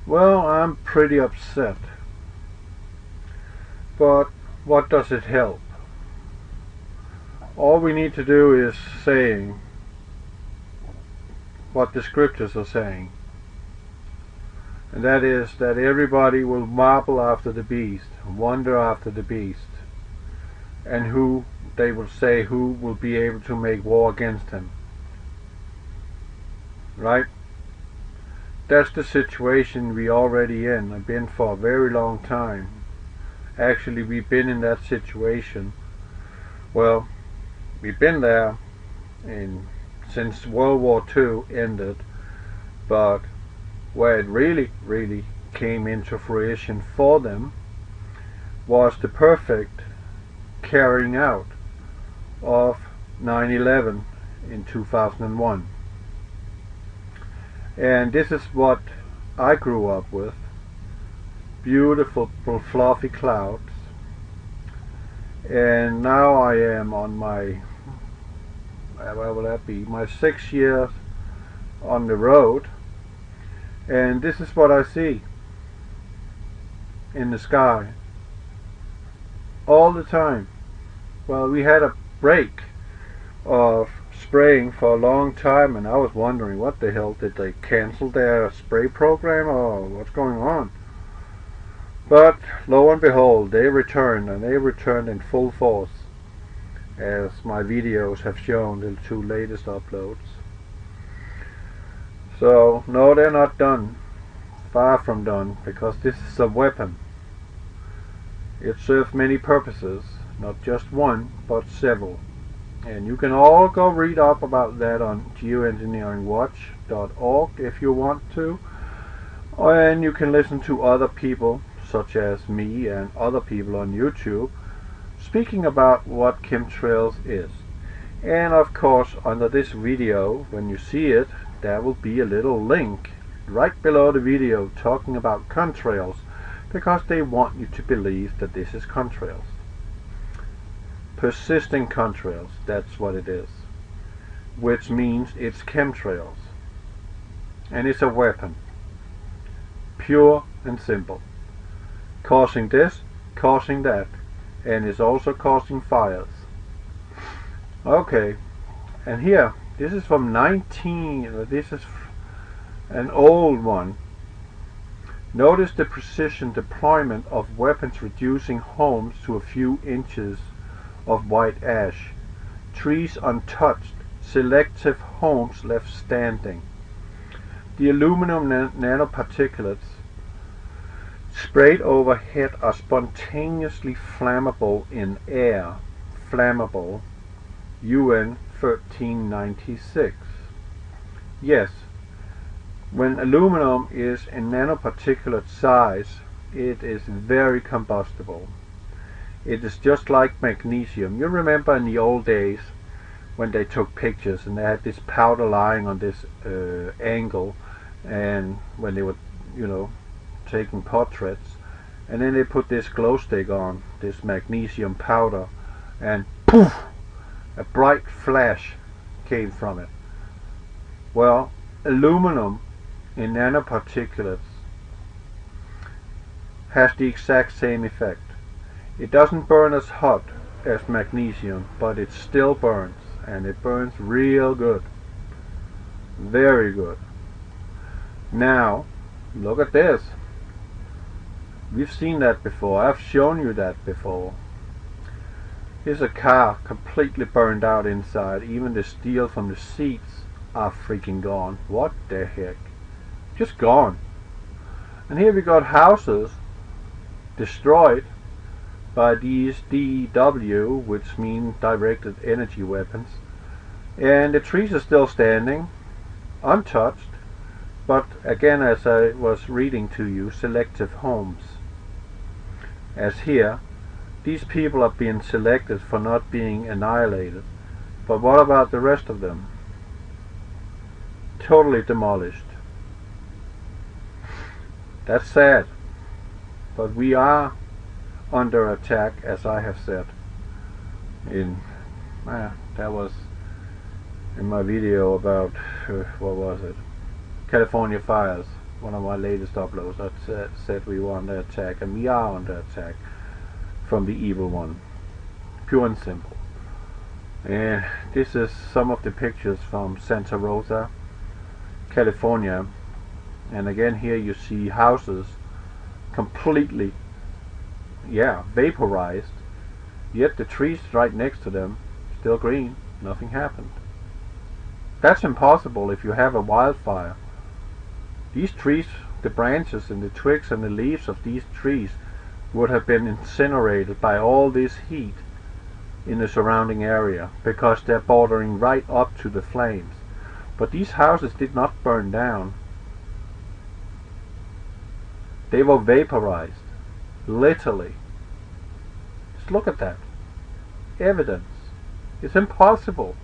Well, I'm pretty upset. But what does it help? All we need to do is saying what the scriptures are saying. And that is that everybody will marvel after the beast, wonder after the beast, and who they will say who will be able to make war against him. Right? That's the situation we already in. I've been for a very long time. Actually, we've been in that situation. Well, we've been there since World War II ended, but where it really came into fruition for them was the perfect carrying out of 9/11 in 2001. And this is what I grew up with. Beautiful fluffy clouds. And now I am on my, what will that be, my 6 years on the road. And this is what I see in the sky all the time. Well, we had a break of spraying for a long time, and I was wondering what the hell, did they cancel their spray program or what's going on? But lo and behold, they returned, and they returned in full force, as my videos have shown, the 2 latest uploads. So no, they're not done. Far from done, because this is a weapon. It serves many purposes, not just one, but several. And you can all go read up about that on geoengineeringwatch.org if you want to. And you can listen to other people, such as me and other people on YouTube, speaking about what chemtrails is. And of course, under this video, when you see it, there will be a little link right below the video talking about contrails, because they want you to believe that this is contrails. Persisting contrails, that's what it is. Which means it's chemtrails. And it's a weapon. Pure and simple. Causing this, causing that, and it's also causing fires. Okay, and here, this is from this is an old one. Notice the precision deployment of weapons, reducing homes to a few inches of white ash, trees untouched, selective homes left standing. The aluminum nanoparticulates sprayed overhead are spontaneously flammable in air. Flammable. UN 1396. Yes, when aluminum is in nanoparticulate size, it is very combustible. It is just like magnesium. You remember in the old days when they took pictures and they had this powder lying on this angle, and when they were, taking portraits, and then they put this glow stick on, this magnesium powder, and poof! A bright flash came from it. Well, aluminum in nanoparticulates has the exact same effect. It doesn't burn as hot as magnesium, but it still burns, and it burns real good. Very good. Now, look at this. We've seen that before. I've shown you that before. Here's a car completely burned out inside. Even the steel from the seats are freaking gone. What the heck? Just gone. And here we got houses destroyed by these DEW, which mean directed energy weapons. And the trees are still standing, untouched. But again, as I was reading to you, selective homes. As here, these people are being selected for not being annihilated. But what about the rest of them? Totally demolished. That's sad. But we are under attack, as I have said. That was in my video about, what was it? California fires. one of my latest uploads. I said we were under attack, and we are under attack from the evil one. Pure and simple. And this is some of the pictures from Santa Rosa, California. And again here you see houses completely, vaporized. Yet the trees right next to them still green. Nothing happened. That's impossible if you have a wildfire. These trees, the branches and the twigs and the leaves of these trees would have been incinerated by all this heat in the surrounding area, because they're bordering right up to the flames. But these houses did not burn down. They were vaporized. Literally. Just look at that. Evidence. It's impossible.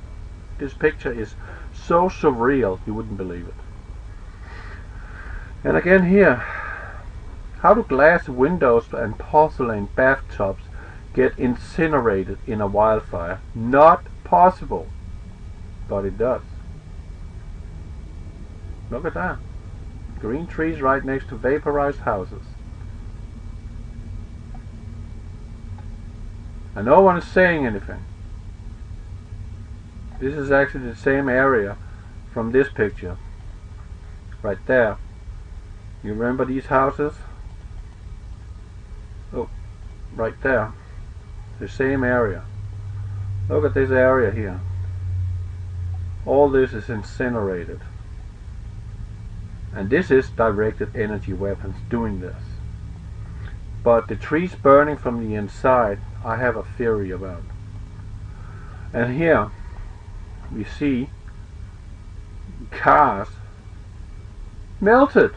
This picture is so surreal you wouldn't believe it. And again here, how do glass windows and porcelain bathtubs get incinerated in a wildfire? Not possible. But it does. Look at that. Green trees right next to vaporized houses. And no one is saying anything. This is actually the same area from this picture. Right there. You remember these houses? Oh, right there. The same area. Look at this area here. All this is incinerated. And this is directed energy weapons doing this. But the trees burning from the inside, I have a theory about. And here we see cars melted.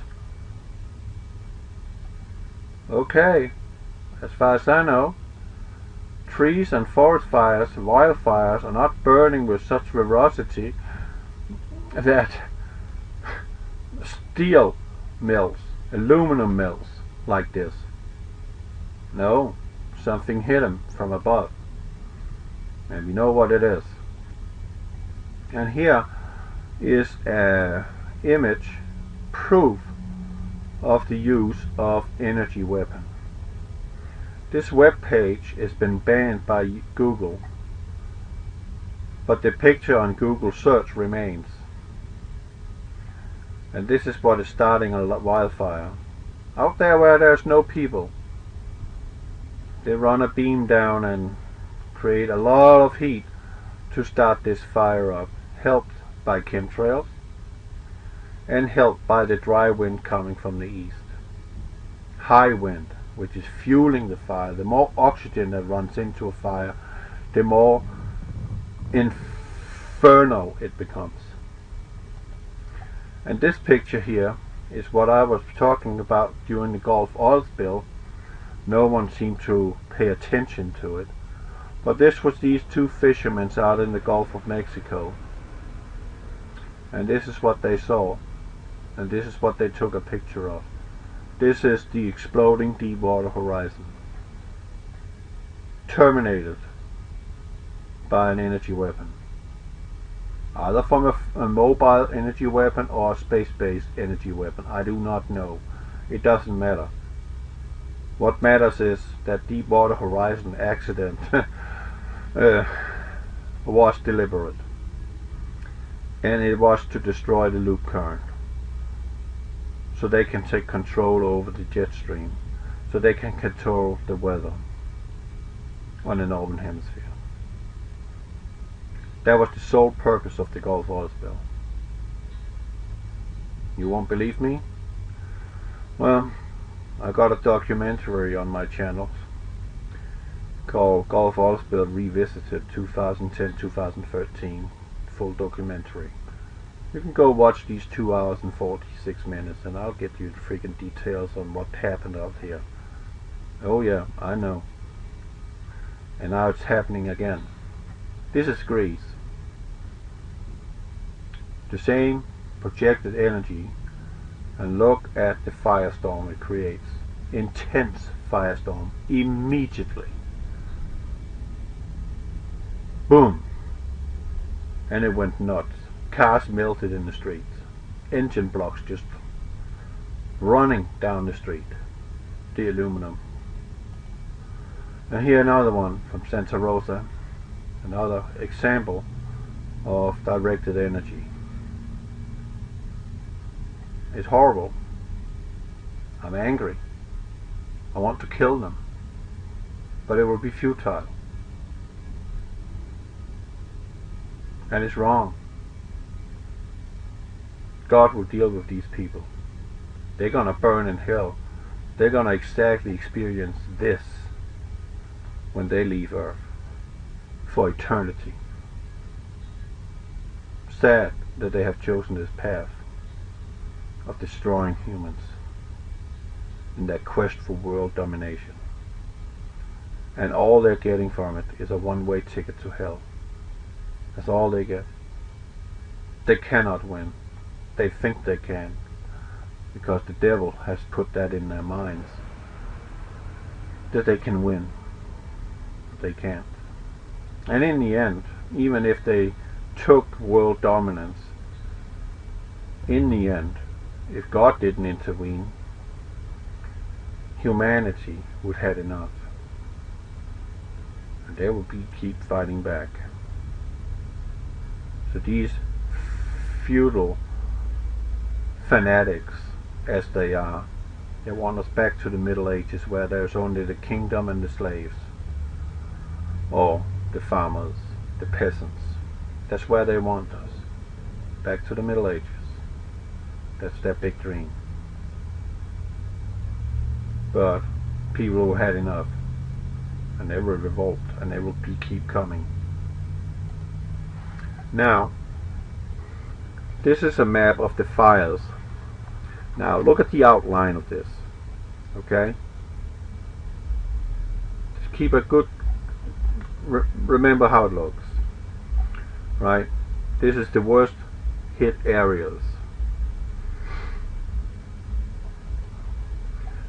Okay, as far as I know, trees and forest fires, wildfires, are not burning with such ferocity that steel mills, aluminum mills like this. No, something hit them from above. And we know what it is. And here is an image proof of the use of energy weapon. This web page has been banned by Google, but the picture on Google search remains. And this is what is starting a wildfire. Out there where there's no people, they run a beam down and create a lot of heat to start this fire up, helped by chemtrails and helped by the dry wind coming from the east. High wind, which is fueling the fire. The more oxygen that runs into a fire, the more inferno it becomes. And this picture here is what I was talking about during the Gulf oil spill. No one seemed to pay attention to it. But this was these two fishermen out in the Gulf of Mexico. And this is what they saw. And this is what they took a picture of. This is the exploding Deepwater Horizon. Terminated by an energy weapon. Either from a mobile energy weapon or a space-based energy weapon. I do not know. It doesn't matter. What matters is that Deepwater Horizon accident was deliberate. And it was to destroy the loop current. So they can take control over the jet stream. So they can control the weather on the northern hemisphere. That was the sole purpose of the Gulf oil spill. You won't believe me? Well, I got a documentary on my channel called Gulf Oil Spill Revisited 2010-2013, full documentary. You can go watch these 2 hours and 46 minutes and I'll get you the freaking details on what happened out here. Oh yeah, I know. And now it's happening again. This is Greece. The same projected energy, and look at the firestorm it creates. Intense firestorm immediately. Boom. And it went nuts. Cars melted in the streets. Engine blocks just running down the street, the aluminum. And here another one from Santa Rosa, another example of directed energy. It's horrible. I'm angry. I want to kill them. But it will be futile. And it's wrong. God will deal with these people. They're gonna burn in hell. They're gonna exactly experience this when they leave Earth for eternity. Sad that they have chosen this path of destroying humans in their quest for world domination. And all they're getting from it is a one-way ticket to hell. That's all they get. They cannot win. They think they can, because the devil has put that in their minds, that they can win. They can't. And in the end, even if they took world dominance, in the end, if God didn't intervene, humanity would have enough. And they would keep fighting back. So these feudal fanatics, as they are, they want us back to the Middle Ages, where there's only the kingdom and the slaves, or the farmers, the peasants. That's where they want us. Back to the Middle Ages. That's their big dream. But people who had enough, and they will revolt, and they will keep coming. Now, this is a map of the fires. Now look at the outline of this. Okay? Just keep a good remember how it looks. Right? This is the worst hit areas.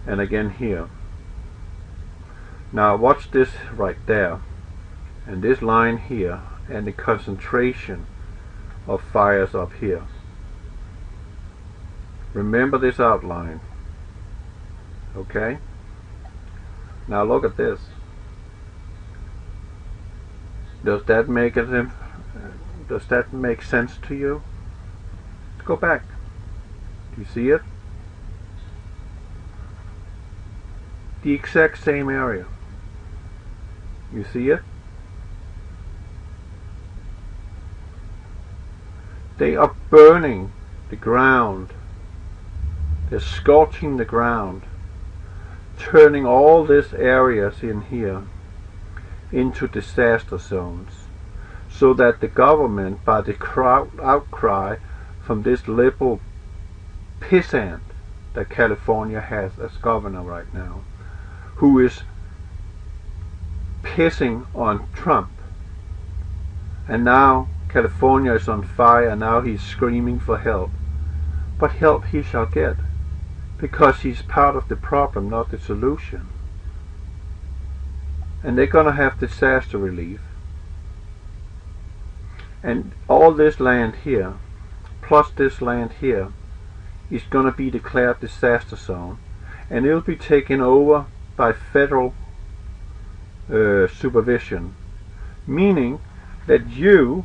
And again here. Now watch this right there, and this line here, and the concentration of fires up here. Remember this outline. Okay? Now look at this. Does that make sense to you? Let's go back. Do you see it? The exact same area. You see it? They are burning the ground. They're scorching the ground, turning all these areas in here into disaster zones, so that the government, by the outcry from this liberal pissant that California has as governor right now, who is pissing on Trump, and now California is on fire, and now he's screaming for help. But help he shall get, because he's part of the problem, not the solution. And they're going to have disaster relief. And all this land here, plus this land here, is going to be declared disaster zone. And it'll be taken over by federal supervision. Meaning that you,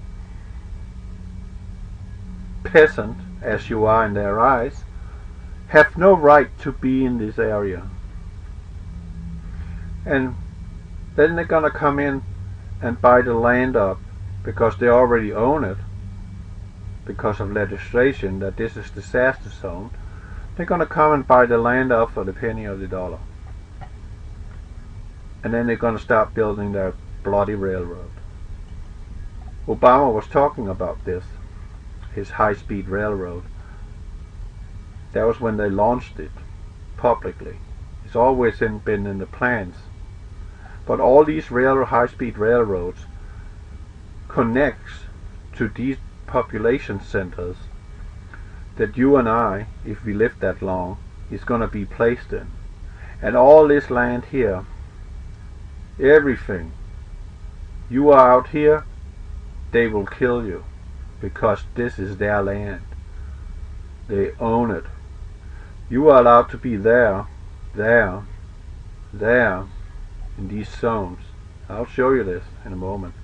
peasant as you are in their eyes, have no right to be in this area. And then they're gonna come in and buy the land up, because they already own it, because of legislation that this is disaster zone. They're gonna come and buy the land up for the penny of the dollar. And then they're gonna start building their bloody railroad. Obama was talking about this, his high-speed railroad. That was when they launched it publicly. It's always been in the plans. But all these high-speed railroads connects to these population centers that you and I, if we live that long, is going to be placed in. And all this land here, everything, you are out here, they will kill you, because this is their land. They own it. You are allowed to be there, there, there, in these zones. I'll show you this in a moment.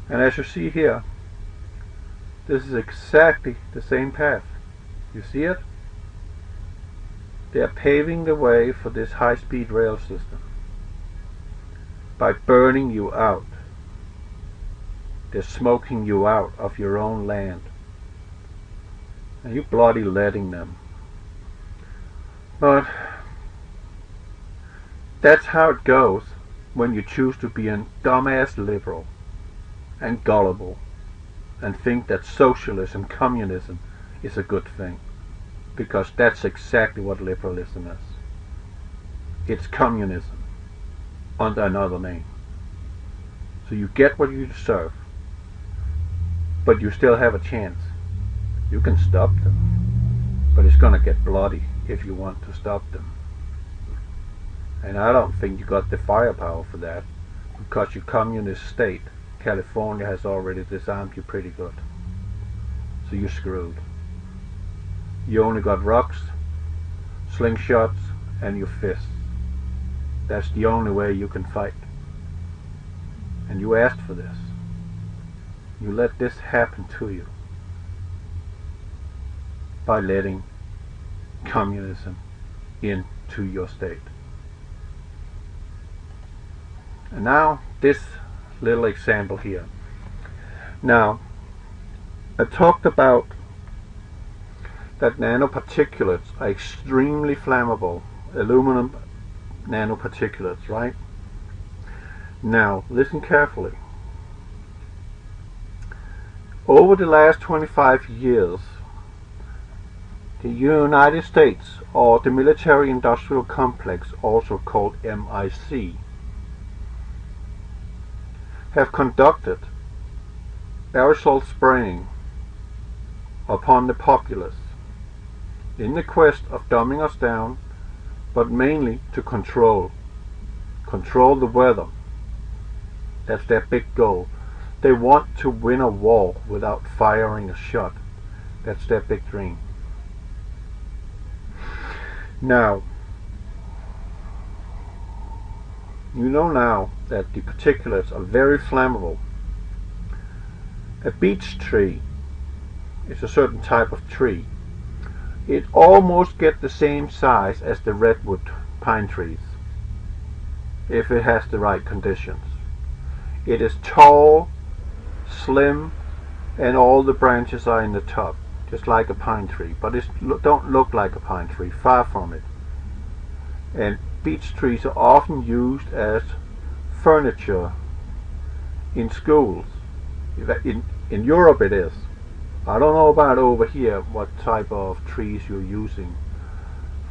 And as you see here, this is exactly the same path. You see it? They are paving the way for this high-speed rail system by burning you out. They're smoking you out of your own land. And you bloody letting them. But that's how it goes when you choose to be a dumbass liberal and gullible and think that socialism, communism is a good thing. Because that's exactly what liberalism is. It's communism under another name. So you get what you deserve, but you still have a chance. You can stop them, but it's gonna get bloody if you want to stop them. And I don't think you got the firepower for that, because your communist state, California, has already disarmed you pretty good. So you're screwed. You only got rocks, slingshots, and your fists. That's the only way you can fight. And you asked for this. You let this happen to you by letting communism into your state. And now this little example here. Now, I talked about that nanoparticulates are extremely flammable, aluminum nanoparticulates, right? Now, listen carefully. Over the last 25 years, the United States, or the military industrial complex, also called MIC, have conducted aerosol spraying upon the populace in the quest of dumbing us down, but mainly to control the weather. That's their big goal. They want to win a war without firing a shot. That's their big dream. Now, you know now that the particulates are very flammable. A beech tree is a certain type of tree. It almost gets the same size as the redwood pine trees, if it has the right conditions. It is tall, slim, and all the branches are in the top, just like a pine tree, but it don't look like a pine tree, far from it. And beech trees are often used as furniture in schools. In Europe it is. I don't know about over here what type of trees you're using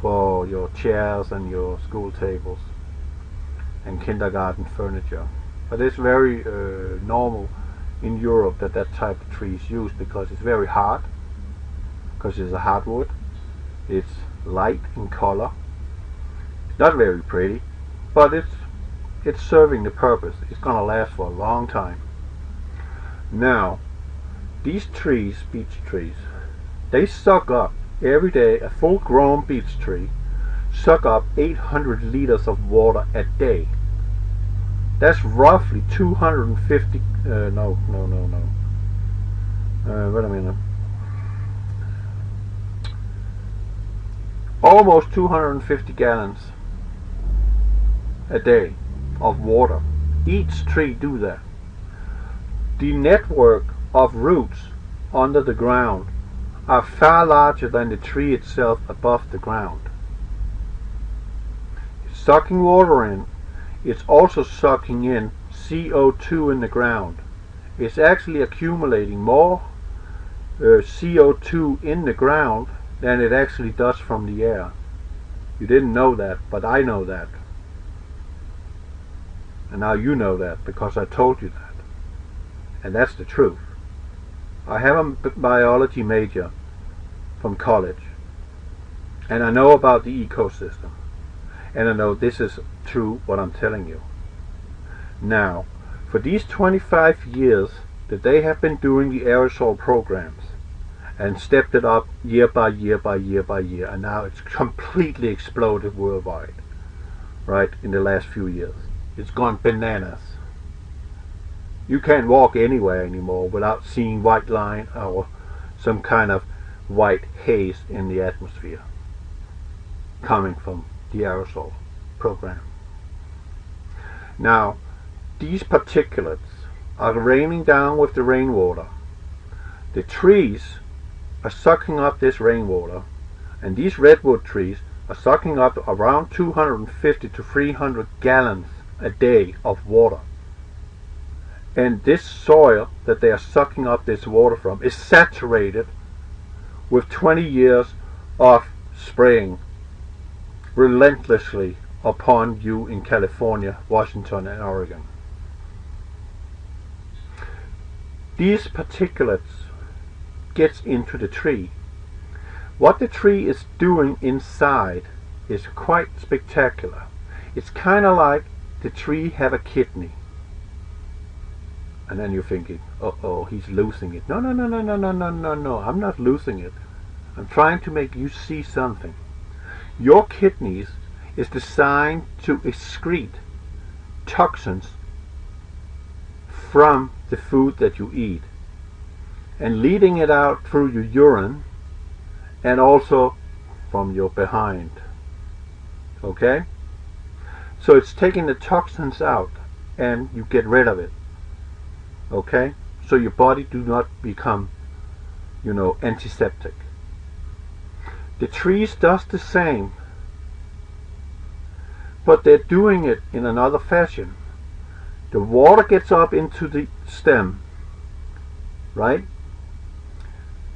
for your chairs and your school tables and kindergarten furniture. But it's very normal in Europe that type of tree is used, because it's very hard, because it's a hardwood. It's light in color. It's not very pretty, but it's serving the purpose. It's gonna last for a long time. Now, these trees, beech trees, they suck up every day. A full-grown beech tree suck up 800 liters of water a day. That's roughly 250. Wait a minute. Almost 250 gallons a day of water. Each tree do that. The network of roots under the ground are far larger than the tree itself above the ground. It's sucking water in. It's also sucking in CO2 in the ground. It's actually accumulating more CO2 in the ground than it actually does from the air. You didn't know that, but I know that. And now you know that, because I told you that. And that's the truth. I have a biology major from college, and I know about the ecosystem, and I know this is true what I'm telling you. Now, for these 25 years that they have been doing the aerosol programs, and stepped it up year by year by year by year, and now it's completely exploded worldwide, right, in the last few years. It's gone bananas. You can't walk anywhere anymore without seeing white line or some kind of white haze in the atmosphere coming from the aerosol program. Now, these particulates are raining down with the rainwater. The trees are sucking up this rainwater, and these redwood trees are sucking up around 250 to 300 gallons a day of water. And this soil that they are sucking up this water from is saturated with 20 years of spraying relentlessly upon you in California, Washington, and Oregon. These particulates gets into the tree. What the tree is doing inside is quite spectacular. It's kind of like the tree have a kidney. And then you're thinking, uh-oh, he's losing it. No, no, no, no, no, no, no, no, no. I'm not losing it. I'm trying to make you see something. Your kidneys is designed to excrete toxins from the food that you eat and leading it out through your urine and also from your behind. Okay? So it's taking the toxins out and you get rid of it. Okay? So your body do not become, antiseptic. The trees does the same, but they're doing it in another fashion. The water gets up into the stem, right?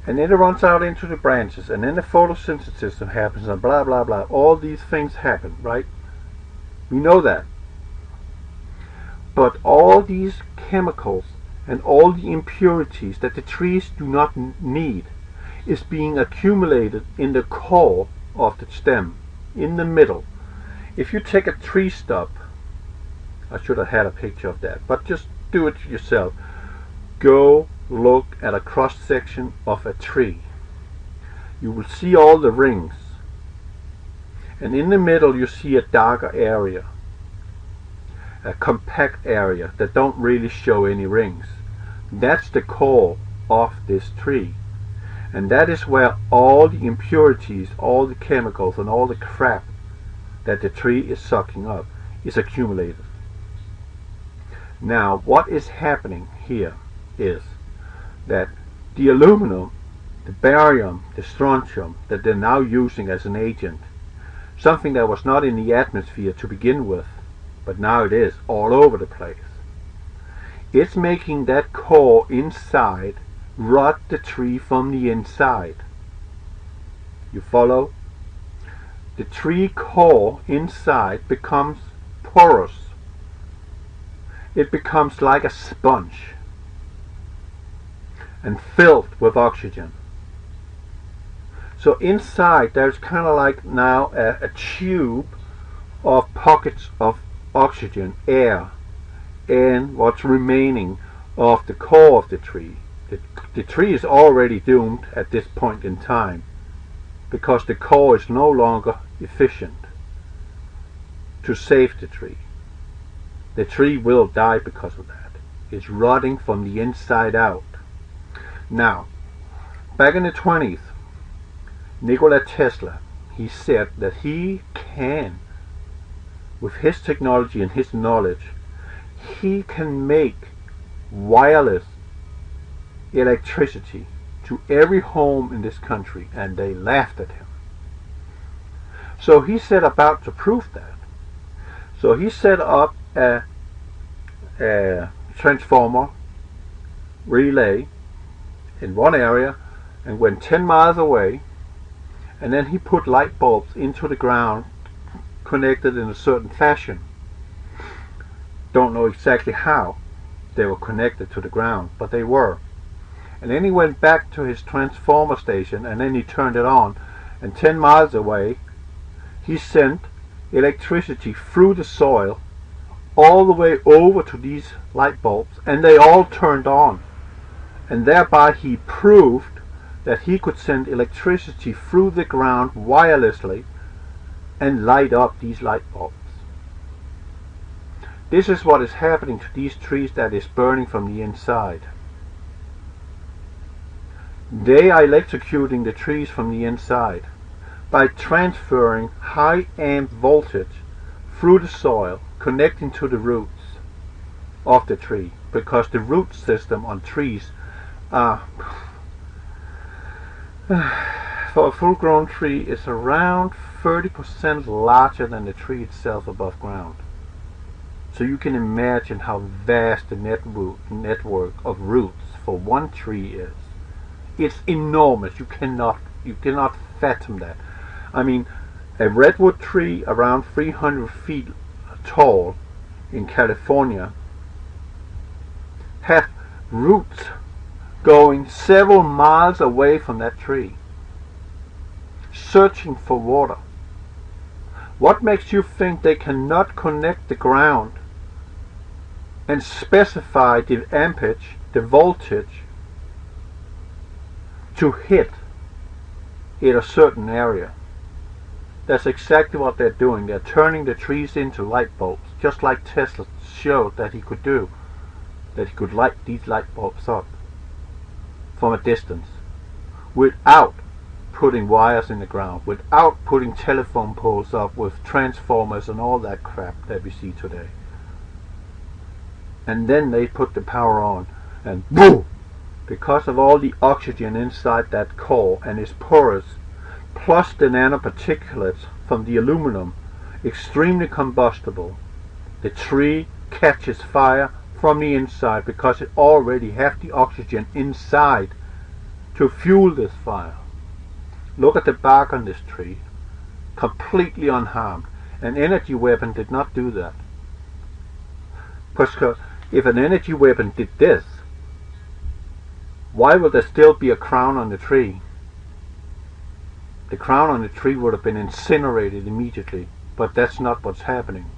And then it runs out into the branches, and then the photosynthesis happens, and blah blah blah. All these things happen, right? We know that. But all these chemicals and all the impurities that the trees do not need is being accumulated in the core of the stem, in the middle. If you take a tree stub, I should have had a picture of that, but just do it yourself. Go look at a cross section of a tree. You will see all the rings, and in the middle you see a darker area, a compact area that don't really show any rings. That's the core of this tree, and that is where all the impurities, all the chemicals, and all the crap that the tree is sucking up is accumulated. Now, what is happening here is that the aluminum, the barium, the strontium that they're now using as an agent, something that was not in the atmosphere to begin with, but now it is all over the place. It's making that core inside rot the tree from the inside. You follow? The tree core inside becomes porous. It becomes like a sponge and filled with oxygen. So inside there's kind of like now a tube of pockets of oxygen, air, and what's remaining of the core of the tree. The tree is already doomed at this point in time because the core is no longer efficient to save the tree. The tree will die because of that. It's rotting from the inside out. Now, back in the 20s, Nikola Tesla, he said that he can, with his technology and his knowledge, he can make wireless electricity to every home in this country, and they laughed at him. So he set about to prove that. So he set up a transformer relay in one area and went 10 miles away, and then he put light bulbs into the ground connected in a certain fashion. Don't know exactly how they were connected to the ground, but they were. And then he went back to his transformer station, and then he turned it on, and 10 miles away he sent electricity through the soil all the way over to these light bulbs, and they all turned on. And thereby he proved that he could send electricity through the ground wirelessly and light up these light bulbs. This is what is happening to these trees that is burning from the inside. They are electrocuting the trees from the inside by transferring high amp voltage through the soil, connecting to the roots of the tree, because the root system on trees are for a full grown tree is around 30% larger than the tree itself above ground. So you can imagine how vast the network of roots for one tree is. It's enormous. You cannot fathom that. I mean, a redwood tree around 300 feet tall in California have roots going several miles away from that tree, searching for water. What makes you think they cannot connect the ground and specify the amperage, the voltage, to hit in a certain area? That's exactly what they're doing. They're turning the trees into light bulbs, just like Tesla showed that he could do, that he could light these light bulbs up from a distance without putting wires in the ground, without putting telephone poles up with transformers and all that crap that we see today. And then they put the power on, and boom! Because of all the oxygen inside that core and its porous, plus the nanoparticulates from the aluminum, extremely combustible, the tree catches fire from the inside because it already has the oxygen inside to fuel this fire. Look at the bark on this tree, completely unharmed. An energy weapon did not do that. Because if an energy weapon did this, why would there still be a crown on the tree? The crown on the tree would have been incinerated immediately, but that's not what's happening.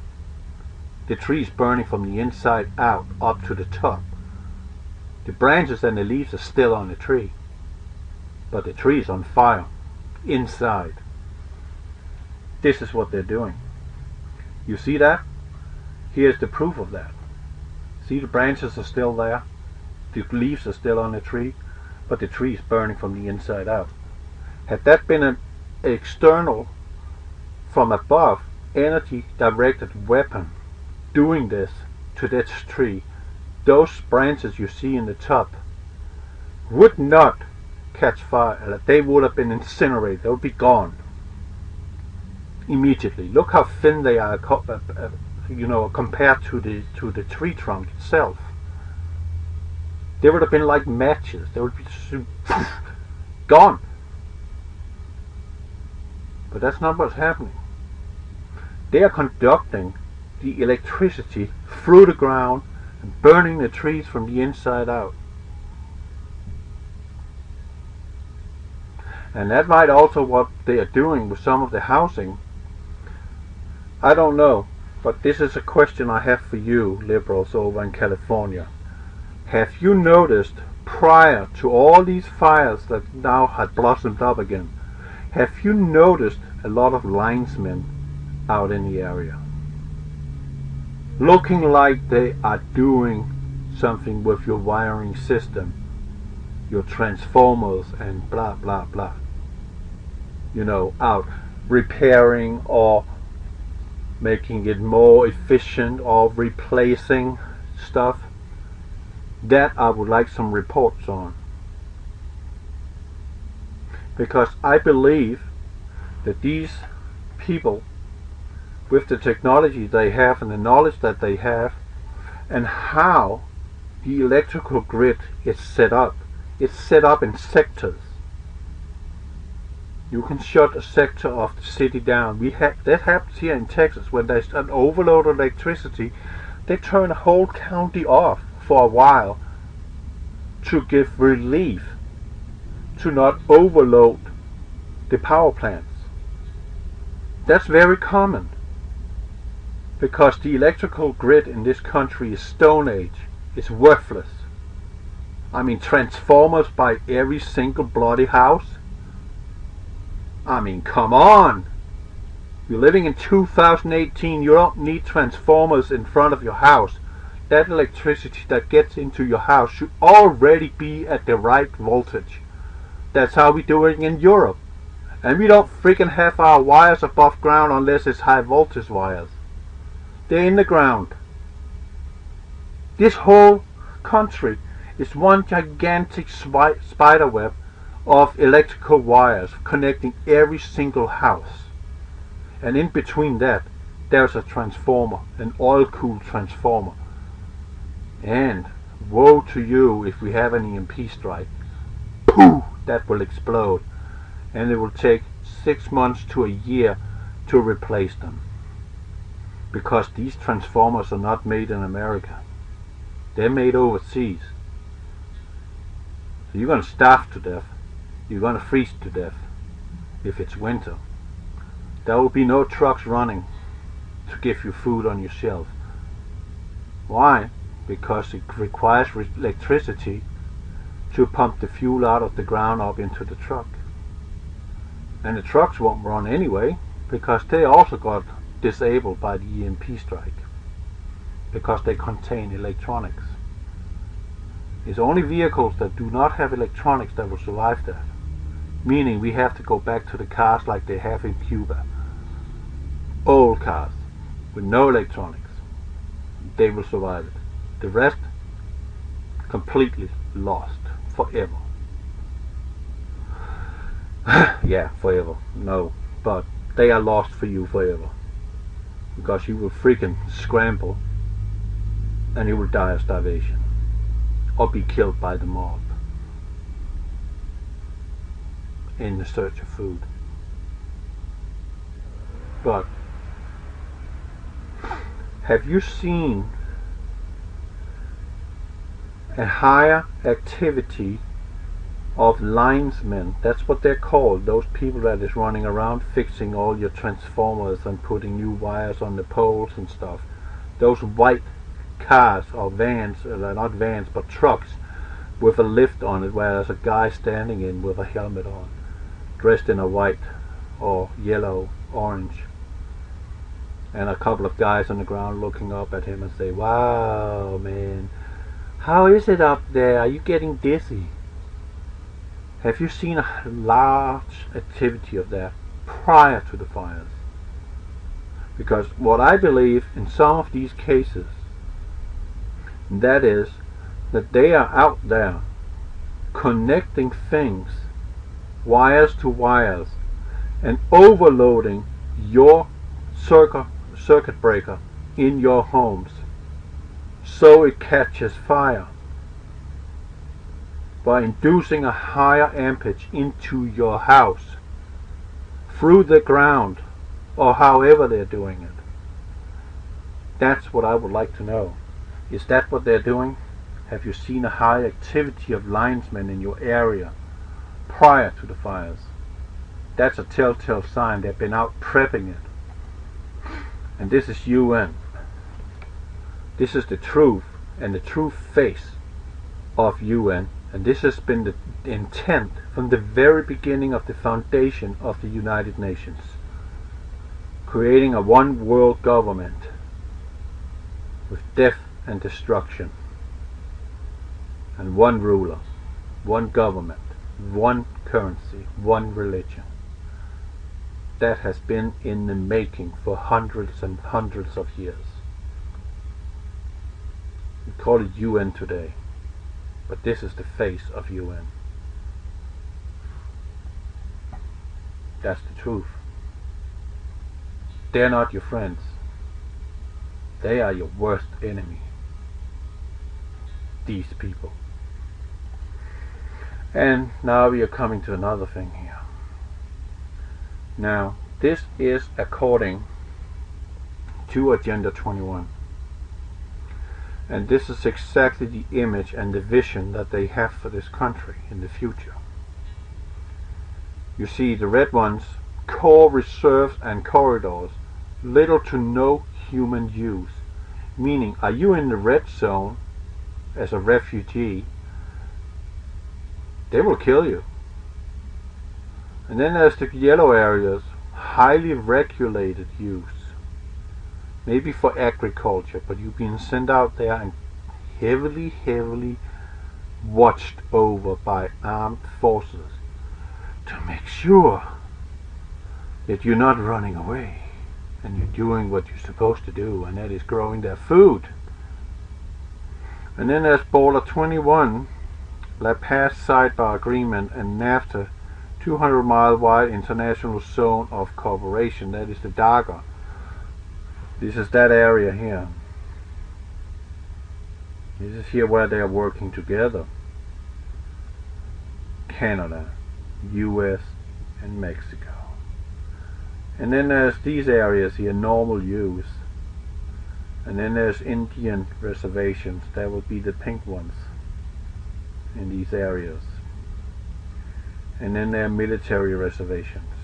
The tree is burning from the inside out up to the top. The branches and the leaves are still on the tree, but the tree is on fire inside. This is what they're doing. You see that? Here's the proof of that. See, the branches are still there, the leaves are still on the tree, but the tree is burning from the inside out. Had that been an external, from above, energy directed weapon doing this to this tree, those branches you see in the top would not catch fire. They would have been incinerated. They would be gone immediately. Look how thin they are, compared to the tree trunk itself. They would have been like matches. They would be gone. But that's not what's happening. They are conducting the electricity through the ground and burning the trees from the inside out. And that might also what they are doing with some of the housing. I don't know, but this is a question I have for you, liberals over in California. Have you noticed, prior to all these fires that now had blossomed up again, have you noticed a lot of linesmen out in the area? Looking like they are doing something with your wiring system, your transformers and blah blah blah. Out repairing or making it more efficient or replacing stuff. That I would like some reports on. Because I believe that these people, with the technology they have and the knowledge that they have, and how the electrical grid is set up, it's set up in sectors. You can shut a sector of the city down. That happens here in Texas. When there's an overload of electricity, they turn a whole county off for a while to give relief, to not overload the power plants. That's very common, because the electrical grid in this country is Stone Age. It's worthless. I mean, transformers by every single bloody house. I mean, come on. You're living in 2018. You don't need transformers in front of your house. That electricity that gets into your house should already be at the right voltage. That's how we do it in Europe. And we don't freaking have our wires above ground unless it's high voltage wires. They're in the ground. This whole country is one gigantic spider web of electrical wires connecting every single house. And in between that, there's a transformer, an oil-cooled transformer. And woe to you if we have an EMP strike. Pooh! That will explode. And it will take 6 months to a year to replace them. Because these transformers are not made in America. They're made overseas. So you're going to starve to death. You're going to freeze to death if it's winter. There will be no trucks running to give you food on your shelf. Why? Because it requires electricity to pump the fuel out of the ground up into the truck. And the trucks won't run anyway because they also got disabled by the EMP strike because they contain electronics. It's only vehicles that do not have electronics that will survive that. Meaning we have to go back to the cars like they have in Cuba. Old cars with no electronics. They will survive it. The rest, completely lost forever. Yeah, forever. No, but they are lost for you forever. Because you will freaking scramble and you will die of starvation. Or be killed by the mob in the search of food. But have you seen a higher activity of linesmen? That's what they're called, those people that is running around fixing all your transformers and putting new wires on the poles and stuff. Those white cars or vans, not vans but trucks with a lift on it where there's a guy standing in with a helmet on, dressed in a white or yellow, orange, and a couple of guys on the ground looking up at him and say, "Wow, man, how is it up there? Are you getting dizzy?" Have you seen a large activity of that prior to the fires? Because what I believe in some of these cases, that is that they are out there connecting things, wires to wires, and overloading your circuit breaker in your homes so it catches fire by inducing a higher amperage into your house through the ground or however they're doing it. That's what I would like to know. Is that what they're doing? Have you seen a high activity of linesmen in your area prior to the fires? That's a telltale sign they've been out prepping it. And this is UN. This is the truth and the true face of UN. And this has been the intent from the very beginning of the foundation of the United Nations. Creating a one world government with death and destruction. And one ruler, one government, one currency, one religion. That has been in the making for hundreds and hundreds of years. We call it UN today, but this is the face of UN. That's the truth. They're not your friends. They are your worst enemy. These people. And now we are coming to another thing here. Now, this is according to Agenda 21. And this is exactly the image and the vision that they have for this country in the future. You see, the red ones, core reserves and corridors, little to no human use. Meaning, are you in the red zone as a refugee, They will kill you. And then there's the yellow areas, highly regulated use. Maybe for agriculture, but you've been sent out there and heavily watched over by armed forces to make sure that you're not running away and you're doing what you're supposed to do, and that is growing their food. And then there's Border 21, La Paz Sidebar Agreement, and NAFTA, 200-mile wide international zone of cooperation. That is the DAGA. This is that area here. This is here where they are working together. Canada, US, and Mexico. And then there's these areas here, normal use. And then there's Indian reservations. That would be the pink ones in these areas. And then there are military reservations.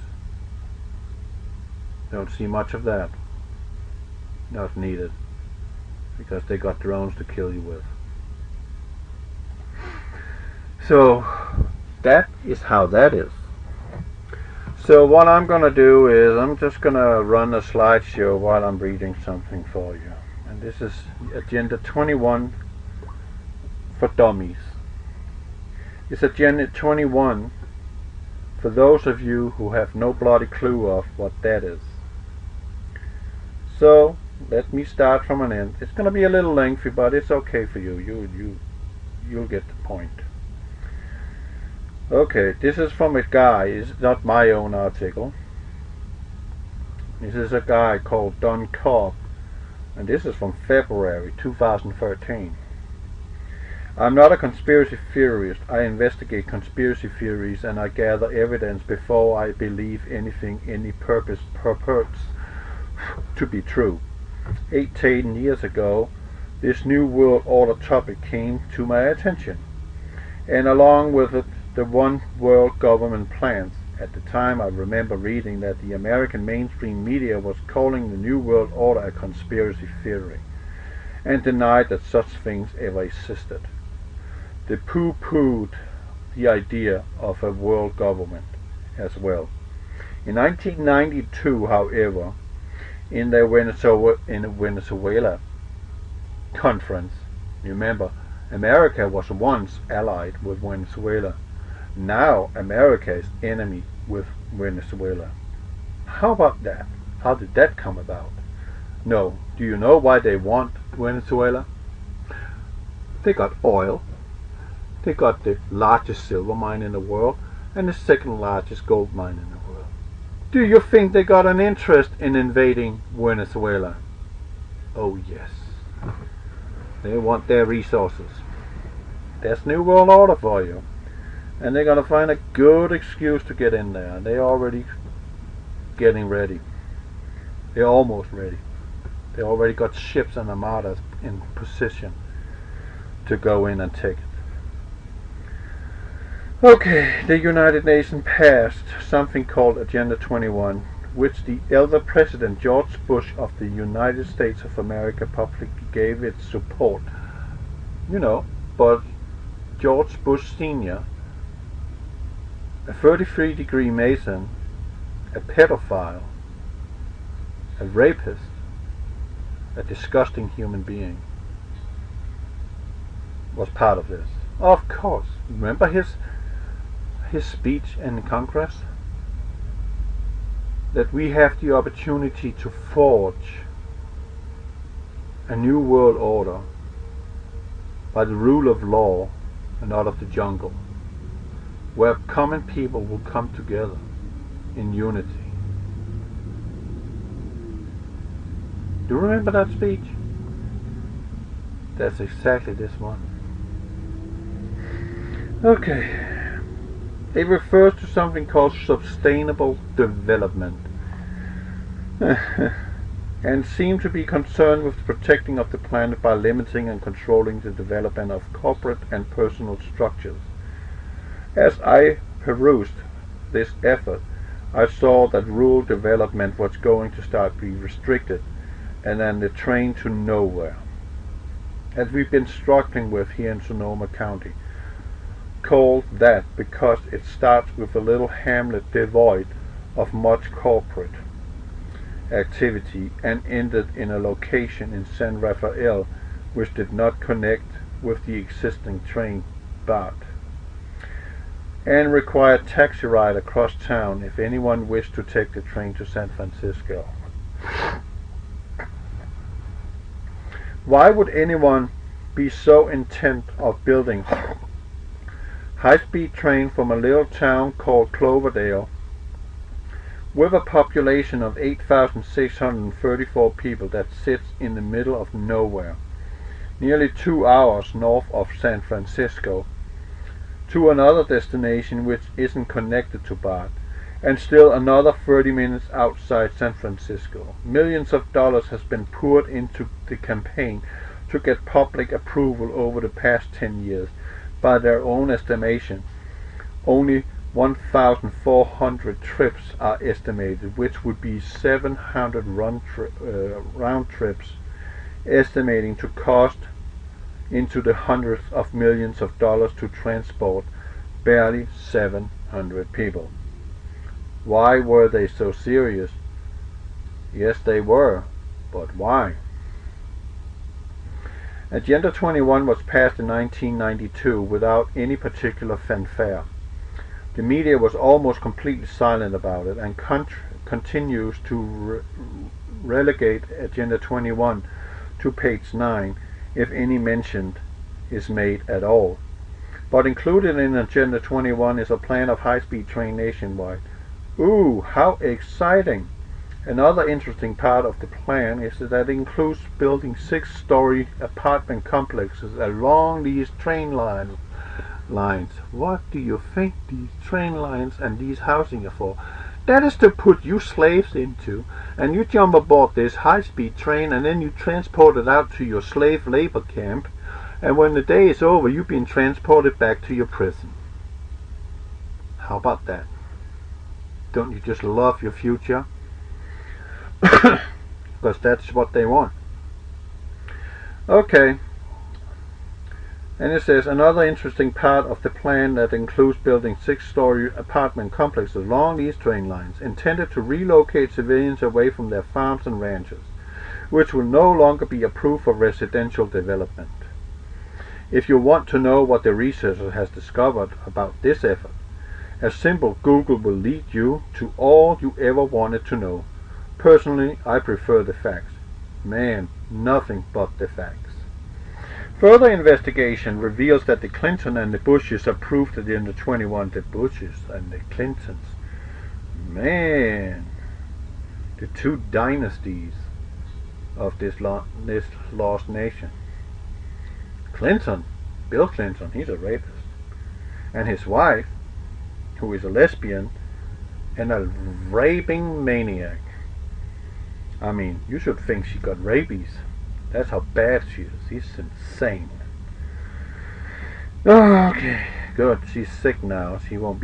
Don't see much of that. Not needed, because they got drones to kill you with. So that is how that is. So what I'm going to do is I'm just going to run a slideshow while I'm reading something for you. And this is Agenda 21 for Dummies. It's Agenda 21 for those of you who have no bloody clue of what that is. So let me start from an end. It's going to be a little lengthy, but it's okay for you. You'll get the point. Okay, this is from a guy. It's not my own article. This is a guy called Don Cobb, and this is from February 2013. I'm not a conspiracy theorist. I investigate conspiracy theories and I gather evidence before I believe anything any purports to be true. 18 years ago, this New World Order topic came to my attention, and along with it, the one world government plans. At the time, I remember reading that the American mainstream media was calling the New World Order a conspiracy theory, and denied that such things ever existed. They pooh-poohed the idea of a world government as well. In 1992, however, in the Venezuela conference, remember, America was once allied with Venezuela. Now America is enemy with Venezuela. How about that? How did that come about? No. Do you know why they want Venezuela? They got oil. They got the largest silver mine in the world and the second largest gold mine in the world. Do you think they got an interest in invading Venezuela? Oh yes. They want their resources. That's New World Order for you. And they're going to find a good excuse to get in there. They're already getting ready. They're almost ready. They already got ships and armadas in position to go in and take it. Okay, the United Nations passed something called Agenda 21, which the elder President George Bush of the United States of America publicly gave its support. You know, but George Bush Sr., a 33-degree Mason, a pedophile, a rapist, a disgusting human being, was part of this. Of course. Remember his speech in Congress? That we have the opportunity to forge a new world order by the rule of law and not of the jungle, where common people will come together in unity. Do you remember that speech? That's exactly this one. Okay. It refers to something called sustainable development and seem to be concerned with the protecting of the planet by limiting and controlling the development of corporate and personal structures. As I perused this effort, I saw that rural development was going to start being restricted and then the train to nowhere, as we've been struggling with here in Sonoma County. called that because it starts with a little hamlet devoid of much corporate activity and ended in a location in San Rafael which did not connect with the existing train BART and required taxi ride across town if anyone wished to take the train to San Francisco. Why would anyone be so intent of building high-speed train from a little town called Cloverdale with a population of 8,634 people that sits in the middle of nowhere, nearly 2 hours north of San Francisco, to another destination which isn't connected to BART, and still another 30 minutes outside San Francisco? Millions of dollars has been poured into the campaign to get public approval over the past 10 years. By their own estimation, only 1,400 trips are estimated, which would be 700 round trips, estimating to cost into the hundreds of millions of dollars to transport barely 700 people. Why were they so serious? Yes, they were, but why? Agenda 21 was passed in 1992 without any particular fanfare. The media was almost completely silent about it and continues to relegate Agenda 21 to page 9 if any mention is made at all. But included in Agenda 21 is a plan of high-speed train nationwide. Ooh, how exciting! Another interesting part of the plan is that it includes building 6-story apartment complexes along these train lines. What do you think these train lines and these housing are for? That is to put you slaves into, and you jump aboard this high-speed train and then you transport it out to your slave labor camp, and when the day is over you've been transported back to your prison. How about that? Don't you just love your future? Because that's what they want. Okay. And it says another interesting part of the plan that includes building 6-story apartment complexes along these train lines, intended to relocate civilians away from their farms and ranches, which will no longer be approved for residential development. If you want to know what the researcher has discovered about this effort, a simple Google will lead you to all you ever wanted to know. Personally, I prefer the facts. Man, nothing but the facts. Further investigation reveals that the Clinton and the Bushes approved Agenda 21. The Bushes and the Clintons. Man, the two dynasties of this lost nation. Clinton, Bill Clinton, he's a rapist. And his wife, who is a lesbian and a raping maniac. I mean, you should think she got rabies. That's how bad she is. She's insane. Okay, good. She's sick now. She won't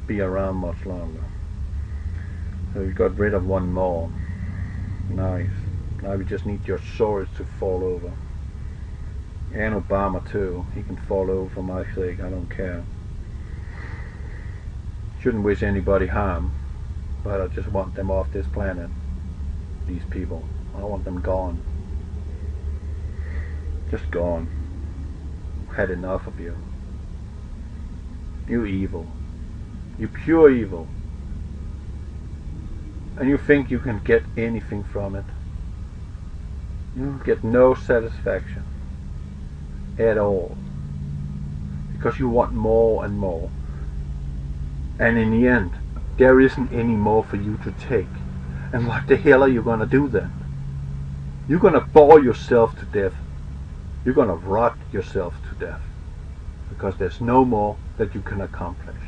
be around much longer. So we got rid of one more. Nice. Now we just need your Soros to fall over. And Obama too. He can fall over for my sake. I don't care. Shouldn't wish anybody harm, but I just want them off this planet. These people. I want them gone. Just gone. Had enough of you. You evil. You pure evil. And you think you can get anything from it. You get no satisfaction at all. Because you want more and more. And in the end, there isn't any more for you to take. And what the hell are you going to do then? You're going to bore yourself to death. You're going to rot yourself to death. Because there's no more that you can accomplish.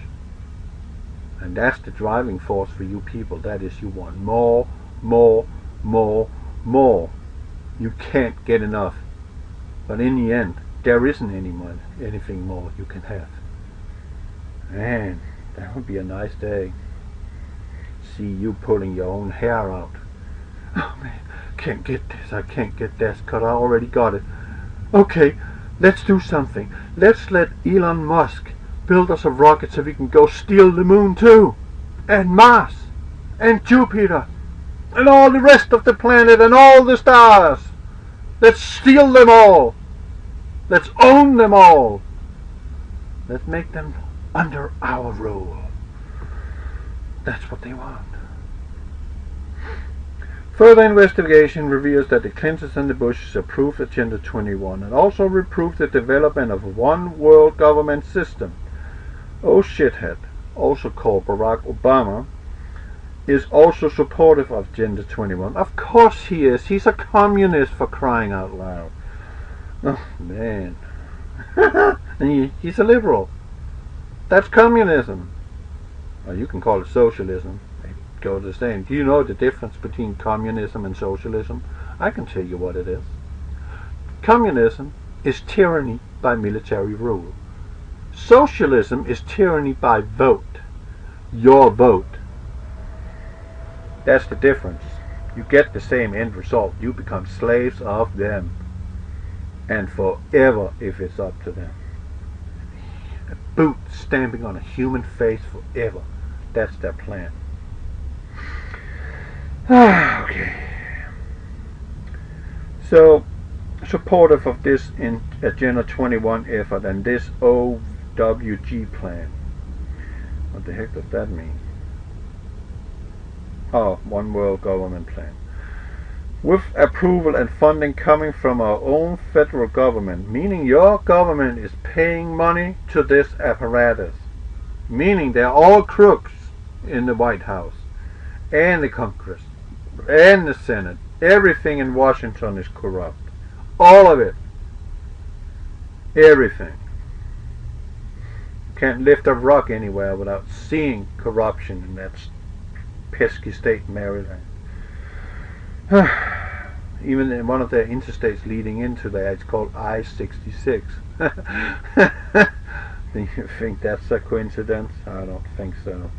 And that's the driving force for you people. That is, you want more, more, more, more. You can't get enough. But in the end, there isn't anything more you can have. Man, that would be a nice day. See you pulling your own hair out. Oh man, can't get this, I can't get this, because I already got it. Okay, Let's do something. Let's let Elon Musk build us a rocket so we can go steal the moon too. And Mars. And Jupiter. And all the rest of the planet and all the stars. Let's steal them all. Let's own them all. Let's make them under our rule. That's what they want. Further investigation reveals that the Clintons and the Bushes approved Agenda 21 and also approved the development of a one world government system. Oh shithead, also called Barack Obama, is also supportive of Agenda 21. Of course he is. He's a communist, for crying out loud. Oh man. And he's a liberal. That's communism. Or you can call it socialism. They go the same. Do you know the difference between communism and socialism? I can tell you what it is. Communism is tyranny by military rule. Socialism is tyranny by vote. Your vote. That's the difference. You get the same end result. You become slaves of them. And forever if it's up to them. A boot stamping on a human face forever. That's their plan. Okay. So, supportive of this in Agenda 21 effort and this OWG plan. What the heck does that mean? Oh, One World Government Plan. With approval and funding coming from our own federal government, meaning your government is paying money to this apparatus, meaning they're all crooks in the White House and the Congress and the Senate. Everything in Washington is corrupt. All of it. Everything. You can't lift a rock anywhere without seeing corruption in that pesky state, Maryland. Even in one of their interstates leading into there, it's called I-66. Do you think that's a coincidence? I don't think so.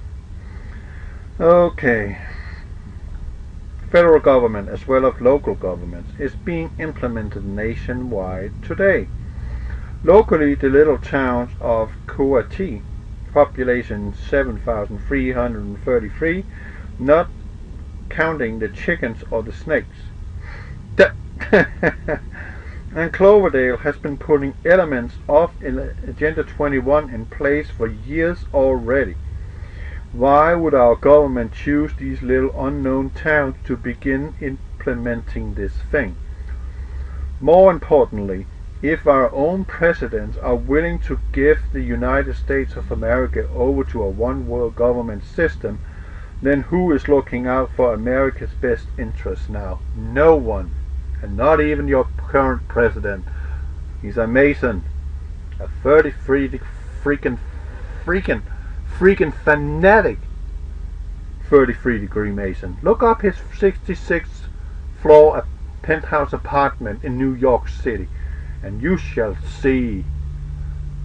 Okay. Federal government as well as local governments is being implemented nationwide today. Locally, the little towns of PUERTO, population 7,333, not counting the chickens or the snakes. And Cloverdale has been putting elements of Agenda 21 in place for years already. Why would our government choose these little unknown towns to begin implementing this thing? More importantly, if our own presidents are willing to give the United States of America over to a one world government system, then who is looking out for America's best interests now? No one. And not even your current president. He's a Mason. A 33 freaking fanatic 33-degree Mason. Look up his 66th floor penthouse apartment in New York City, and you shall see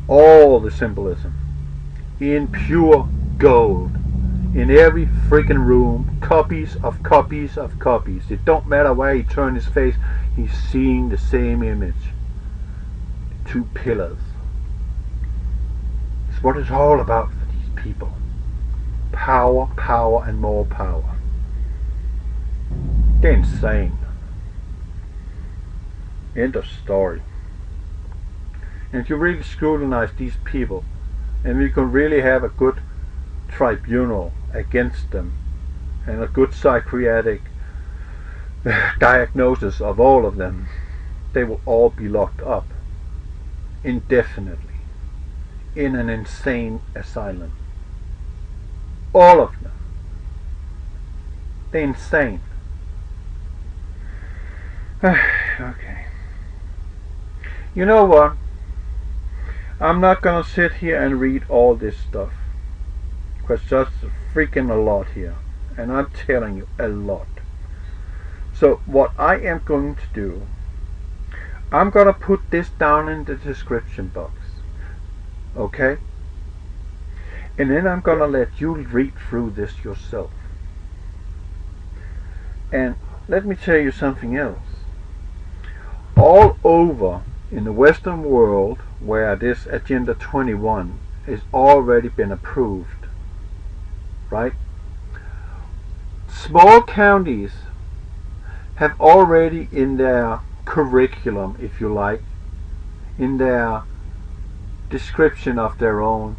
all the symbolism in pure gold. In every freaking room, copies of copies of copies. It don't matter where he turns his face, he's seeing the same image. Two pillars. It's what it's all about for these people. Power, power, and more power. They're insane. End of story. And if you really scrutinize these people, and we can really have a good tribunal against them and a good psychiatric diagnosis of all of them, they will all be locked up indefinitely in an insane asylum. All of them. They're insane. Okay. You know what? I'm not gonna sit here and read all this stuff, because just freaking a lot here, and I'm telling you, a lot. So what I am going to do, I'm gonna put this down in the description box, okay? And then I'm gonna let you read through this yourself. And let me tell you something else. All over in the Western world where this Agenda 21 has already been approved, right? Small counties have already in their curriculum, if you like, in their description of their own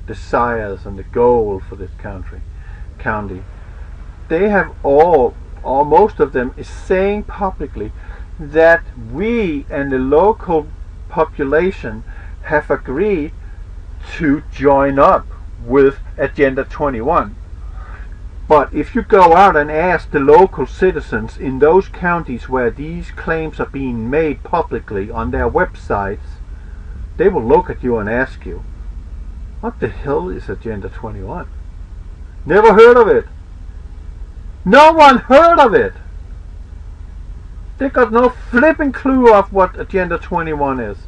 desires and the goal for this county, they have all, or most of them, is saying publicly that we and the local population have agreed to join up with Agenda 21. But if you go out and ask the local citizens in those counties where these claims are being made publicly on their websites, they will look at you and ask you, what the hell is Agenda 21? Never heard of it. No one heard of it. They got no flipping clue of what Agenda 21 is.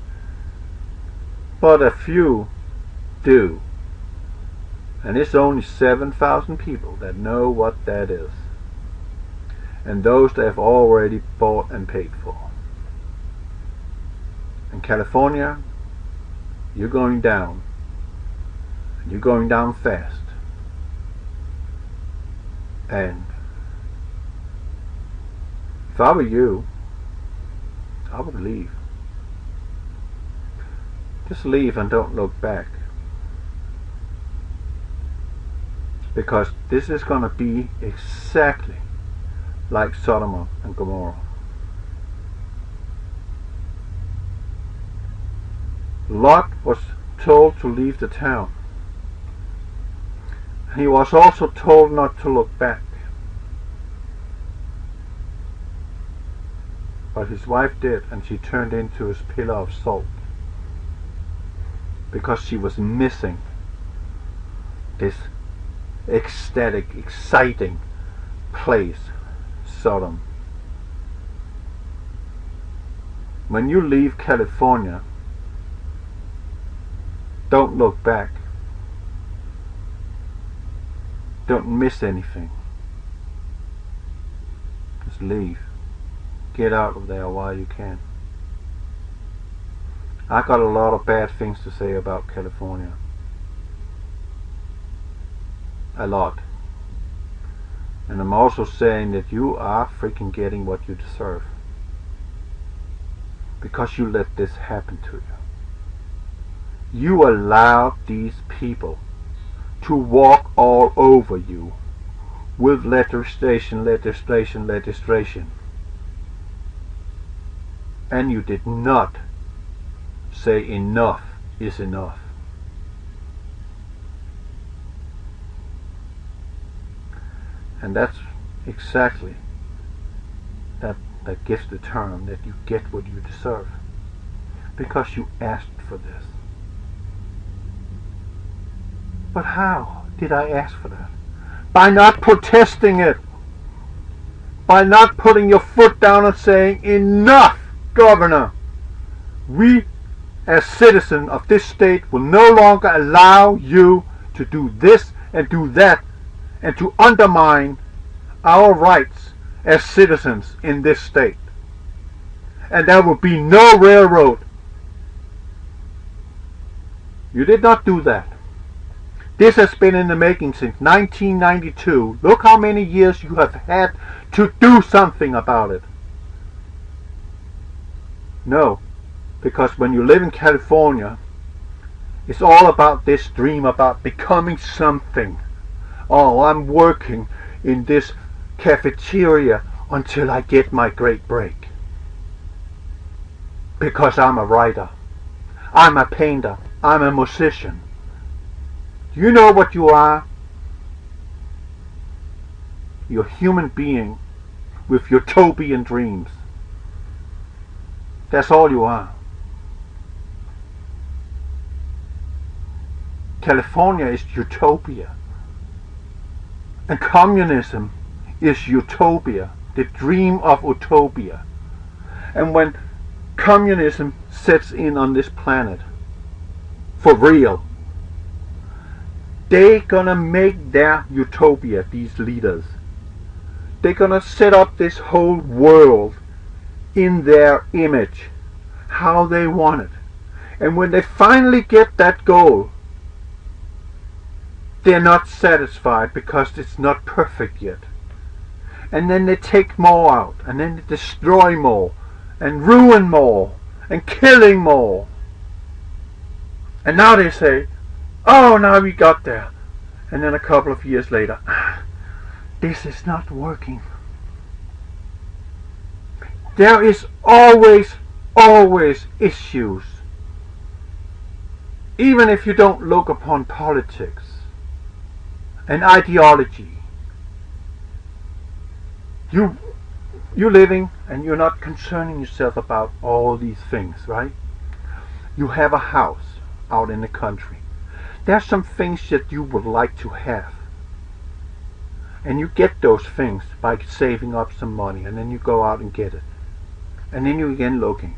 But a few do. And it's only 7,000 people that know what that is. And those that have already bought and paid for. In California, you're going down. And you're going down fast. And if I were you, I would leave. Just leave and don't look back. Because this is going to be exactly like Sodom and Gomorrah. Lot was told to leave the town. He was also told not to look back. But his wife did, and she turned into his pillar of salt. Because she was missing this ecstatic, exciting place, Sodom. When you leave California, don't look back. Don't miss anything. Just leave. Get out of there while you can. I got a lot of bad things to say about California. A lot. And I'm also saying that you are freaking getting what you deserve. Because you let this happen to you. You allowed these people to walk all over you with legislation. And you did not say enough is enough. And that's exactly that gives the term that you get what you deserve. Because you asked for this. But how did I ask for that? By not protesting it. By not putting your foot down and saying, enough, Governor. We, as citizens of this state, will no longer allow you to do this and do that and to undermine our rights as citizens in this state. And there will be no railroad. You did not do that. This has been in the making since 1992. Look how many years you have had to do something about it. No, because when you live in California, it's all about this dream about becoming something. Oh, I'm working in this cafeteria until I get my great break. Because I'm a writer. I'm a painter. I'm a musician. Do you know what you are? You're a human being with utopian dreams. That's all you are. California is utopia. And communism is utopia, the dream of utopia. And when communism sets in on this planet, for real, they're gonna make their utopia, these leaders. They're gonna set up this whole world in their image. how they want it. And when they finally get that goal, they're not satisfied because it's not perfect yet. And then they take more out, and then they destroy more, and ruin more, and killing more. And now they say, oh, now we got there. And then a couple of years later, this is not working. There is always issues. Even if you don't look upon politics and ideology, you're living and you're not concerning yourself about all these things, right? You have a house out in the country. There's some things that you would like to have. And you get those things by saving up some money, and then you go out and get it. And then you're again looking.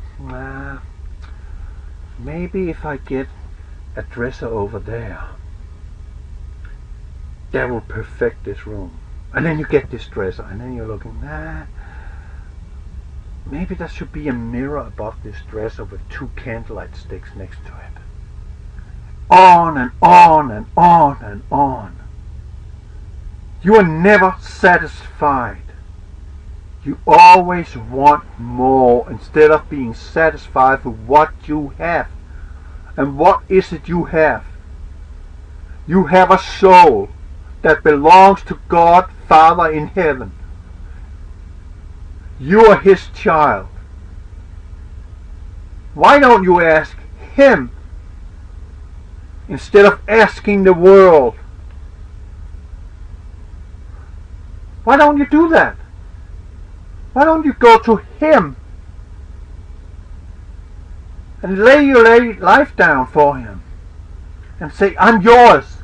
Maybe if I get a dresser over there, that will perfect this room. And then you get this dresser, and then you're looking, maybe there should be a mirror above this dresser with 2 candlelight sticks next to it. On and on and on and on. You are never satisfied. You always want more instead of being satisfied with what you have. And what is it you have? You have a soul that belongs to God, Father in heaven. You are His child. Why don't you ask Him instead of asking the world? Why don't you do that? Why don't you go to Him and lay your life down for Him and say, I'm yours.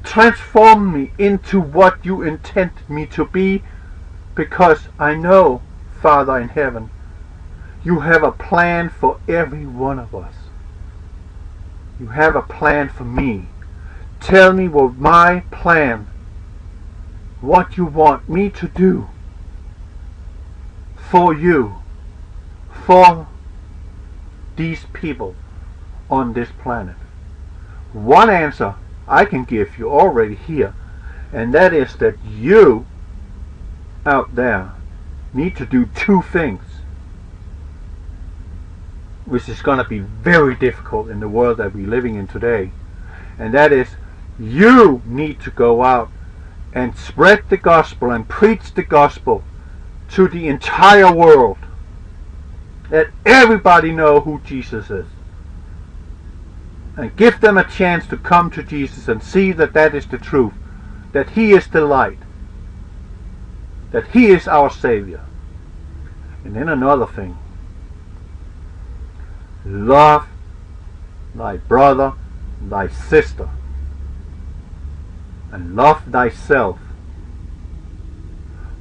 Transform me into what you intend me to be, because I know, Father in heaven, you have a plan for every one of us. You have a plan for me. Tell me what my plan, what you want me to do for you, for these people on this planet. One answer I can give you already here, and that is that you out there need to do 2 things, which is going to be very difficult in the world that we're living in today. And that is, you need to go out and spread the gospel and preach the gospel to the entire world. Let everybody know who Jesus is. And give them a chance to come to Jesus and see that that is the truth. That He is the light. That He is our Savior. And then another thing. Love thy brother, thy sister. And love thyself.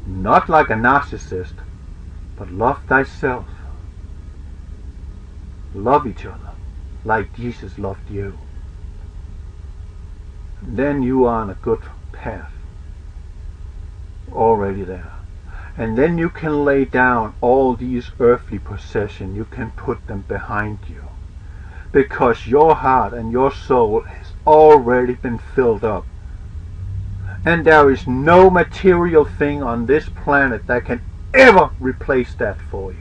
Not like a narcissist, but love thyself. Love each other like Jesus loved you. Then you are on a good path. Already there. And then you can lay down all these earthly possessions. You can put them behind you. Because your heart and your soul has already been filled up. And there is no material thing on this planet that can ever replace that for you.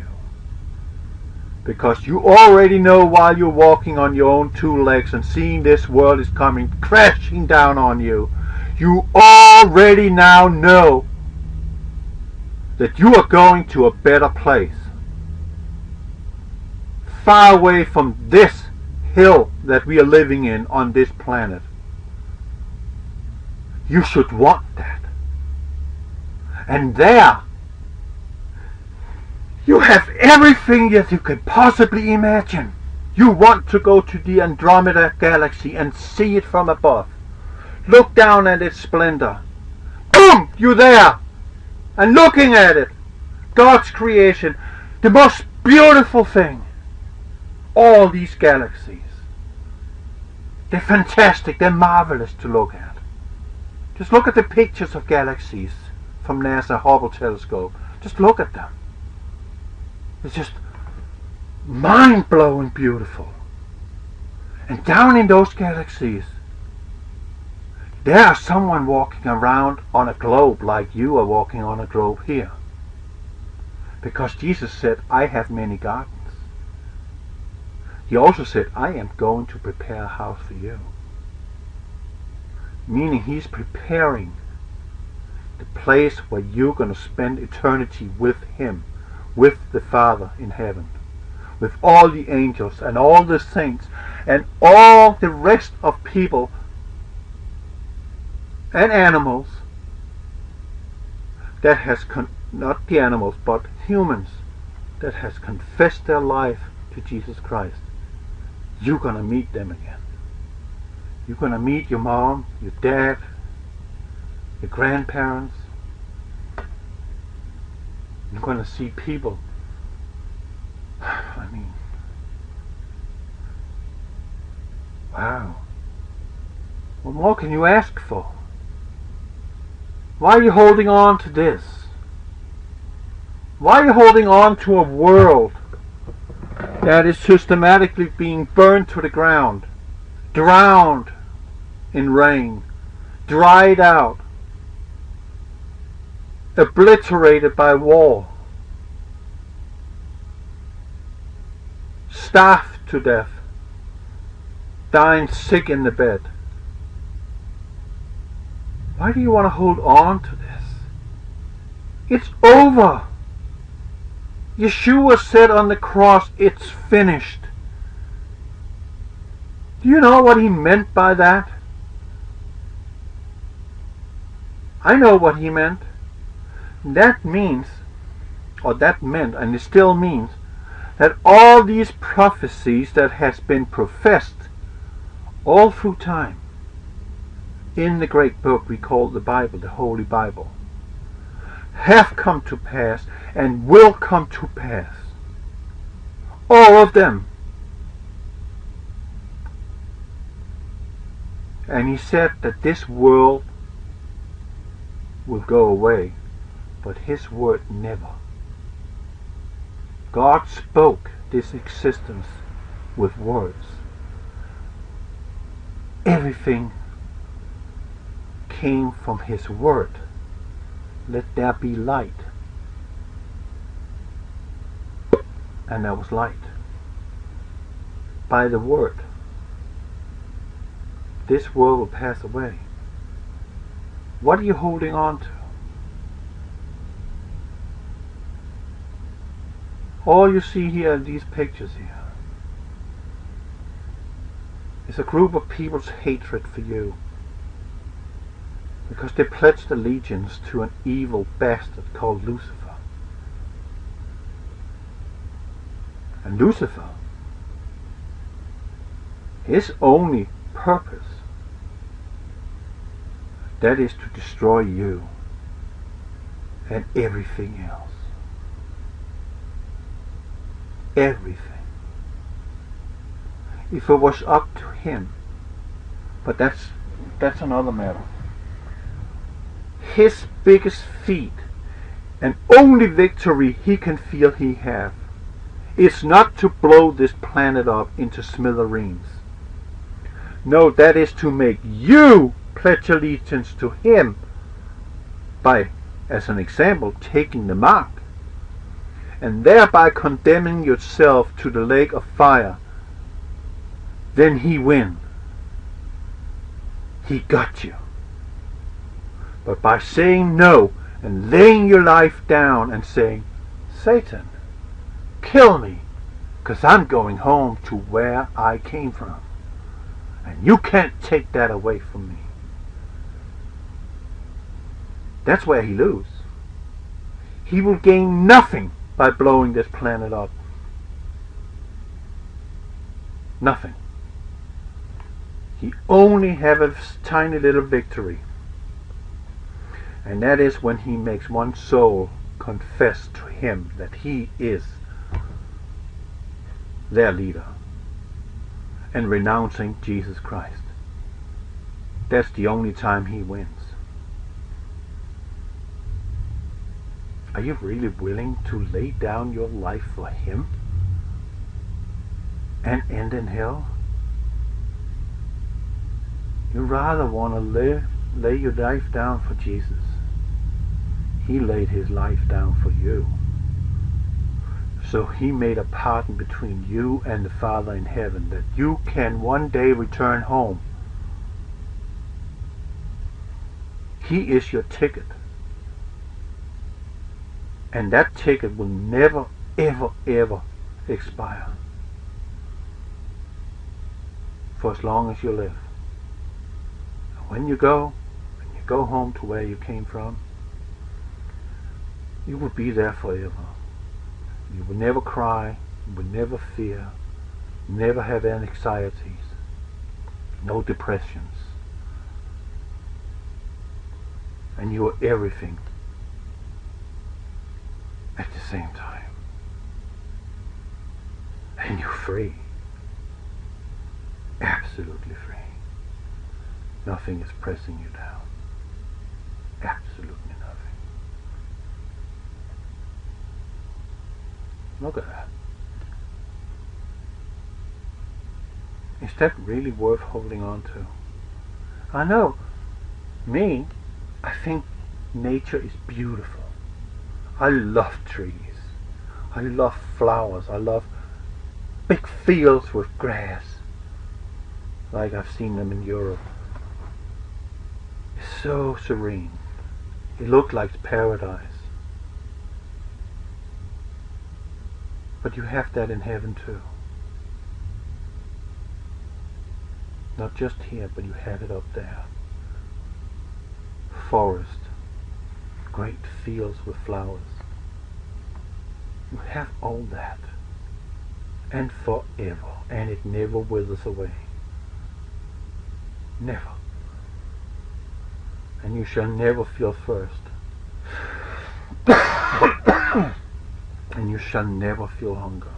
Because you already know while you're walking on your own 2 legs and seeing this world is coming crashing down on you, you already now know that you are going to a better place. Far away from this hill that we are living in on this planet. You should want that. And there, you have everything that you could possibly imagine. You want to go to the Andromeda galaxy and see it from above. Look down at its splendor. Boom! You're there! And looking at it, God's creation, the most beautiful thing. All these galaxies. They're fantastic, they're marvelous to look at. Just look at the pictures of galaxies from NASA Hubble telescope. Just look at them. It's just mind-blowing beautiful. And down in those galaxies, there's someone walking around on a globe like you are walking on a globe here. Because Jesus said, I have many gardens. He also said, I am going to prepare a house for you. Meaning he's preparing the place where you're going to spend eternity with him, with the Father in heaven, with all the angels and all the saints and all the rest of people and animals that has not the animals but humans that has confessed their life to Jesus Christ. You're going to meet them again. You're going to meet your mom, your dad, your grandparents. You're going to see people. I mean, wow. What more can you ask for? Why are you holding on to this? Why are you holding on to a world that is systematically being burned to the ground, drowned in rain, dried out, obliterated by war, starved to death, dying sick in the bed? Why do you want to hold on to this? It's over. Yeshua said on the cross, it's finished. Do you know what he meant by that? I know what he meant. That means, or that meant, and it still means, that all these prophecies that has been professed all through time in the great book we call the Bible, the Holy Bible, have come to pass and will come to pass. All of them. And he said that this world will go away, but his word never. God spoke this existence with words. Everything came from his word. Let there be light. And there was light. By the word. This world will pass away. What are you holding on to? All you see here in these pictures here is a group of people's hatred for you, because they pledged allegiance to an evil bastard called Lucifer. And Lucifer, his only purpose, that is to destroy you and everything else. Everything. If it was up to him, but that's another matter. His biggest feat and only victory he can feel he have is not to blow this planet up into smithereens. No, that is to make you pledge allegiance to him by, as an example, taking the mark and thereby condemning yourself to the lake of fire. Then he win. He got you. But by saying no and laying your life down and saying, Satan, kill me, because I'm going home to where I came from, and you can't take that away from me. That's where he loses. He will gain nothing by blowing this planet up. Nothing. He only have a tiny little victory. And that is when he makes one soul confess to him that he is their leader, and renouncing Jesus Christ. That's the only time he wins. Are you really willing to lay down your life for Him and end in hell? You rather want to lay your life down for Jesus. He laid His life down for you. So He made a pardon between you and the Father in heaven, that you can one day return home. He is your ticket. And that ticket will never, ever, ever expire. For as long as you live. And when you go home to where you came from, you will be there forever. You will never cry, you will never fear, never have any anxieties, no depressions. And you are everything at the same time. And you're free. Absolutely free. Nothing is pressing you down. Absolutely nothing. Look at that. Is that really worth holding on to? I know, I think nature is beautiful. I love trees. I love flowers. I love big fields with grass, like I've seen them in Europe. It's so serene. It looked like paradise. But you have that in heaven too. Not just here, but you have it up there. Forest, great fields with flowers. You have all that. And forever. And it never withers away. Never. And you shall never feel thirst. And you shall never feel hunger.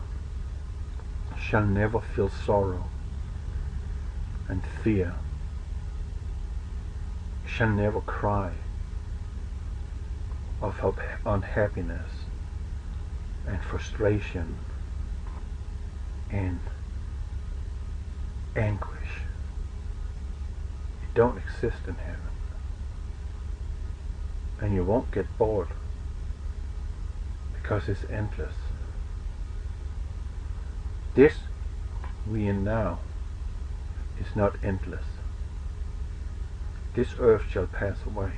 Shall never feel sorrow and fear. Shall never cry of unhappiness and frustration and anguish. It don't exist in heaven. And you won't get bored, because it's endless. This we in now is not endless. This earth shall pass away.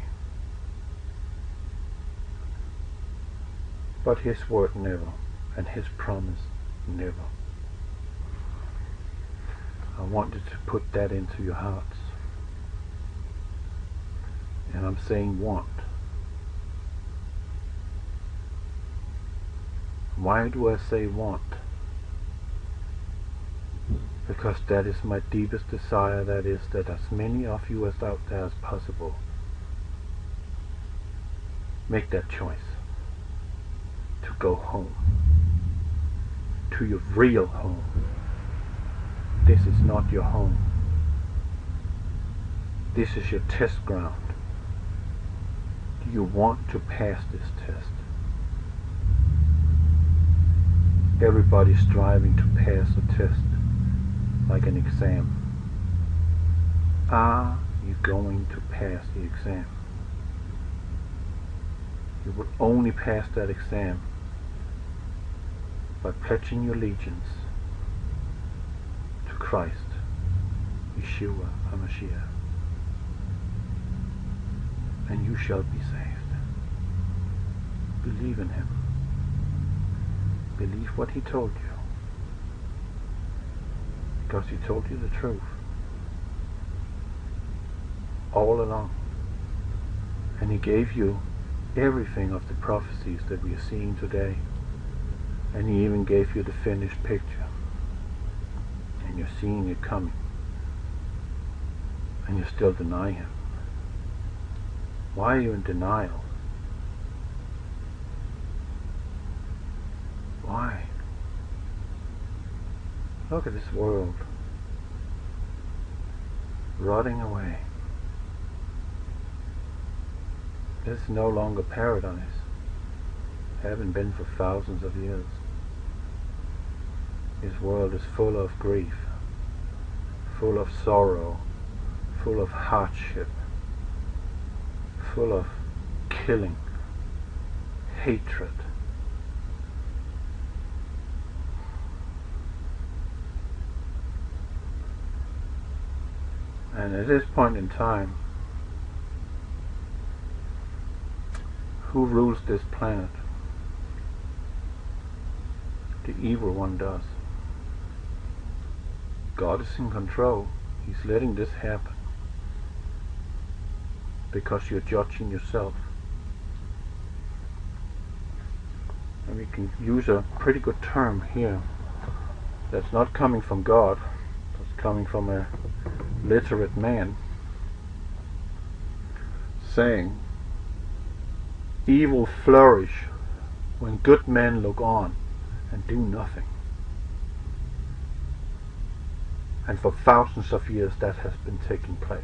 But His word never, and His promise never. I wanted to put that into your hearts. And I'm saying want. Why do I say want? Because that is my deepest desire, that is that as many of you as out there as possible make that choice to go home, to your real home. This is not your home. This is your test ground. Do you want to pass this test? Everybody's striving to pass a test, like an exam. Are you going to pass the exam? You will only pass that exam by pledging your allegiance to Christ, Yeshua HaMashiach, and you shall be saved. Believe in Him. Believe what He told you, because He told you the truth all along, and He gave you everything of the prophecies that we are seeing today, and He even gave you the finished picture, and you're seeing it coming, and you still deny Him. Why are you in denial? Why? Look at this world rotting away. This is no longer paradise. haven't been for thousands of years. This world is full of grief, full of sorrow, full of hardship, full of killing, hatred. And at this point in time, who rules this planet? The evil one does. God is in control. He's letting this happen because you're judging yourself. And we can use a pretty good term here that's not coming from God, it's coming from a literate man, saying, evil flourish when good men look on and do nothing. And for thousands of years that has been taking place.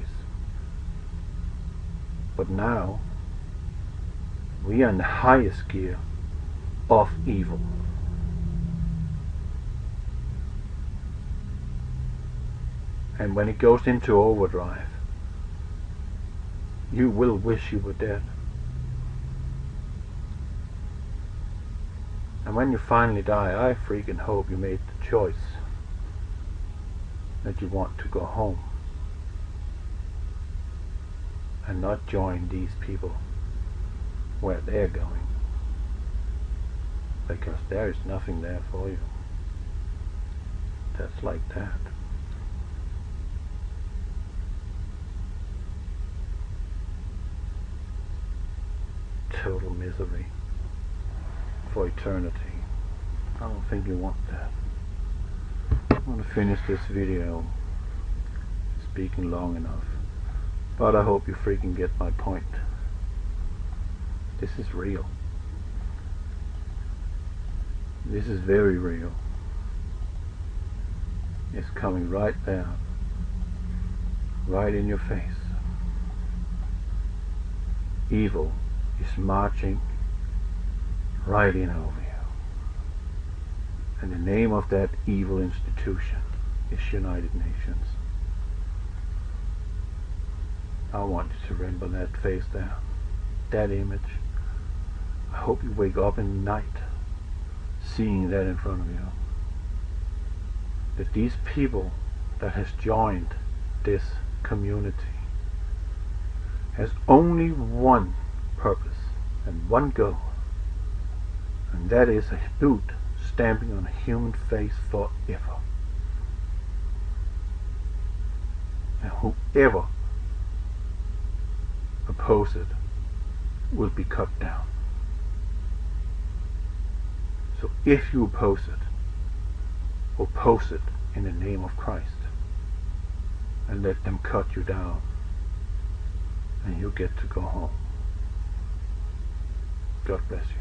But now we are in the highest gear of evil. And when it goes into overdrive, you will wish you were dead. And when you finally die, I freaking hope you made the choice that you want to go home and not join these people where they're going, because there is nothing there for you. That's like that. Total misery for eternity. I don't think you want that. I'm going to finish this video speaking long enough, but I hope you freaking get my point. This is real. This is very real. It's coming right down, right in your face. Evil is marching right in over you. And the name of that evil institution is United Nations. I want you to remember that face there, that image. I hope you wake up in the night seeing that in front of you. That these people that has joined this community has only one purpose and one goal, and that is a boot stamping on a human face forever. And whoever opposes it will be cut down. So if you oppose it in the name of Christ, and let them cut you down, and you get to go home. God bless you.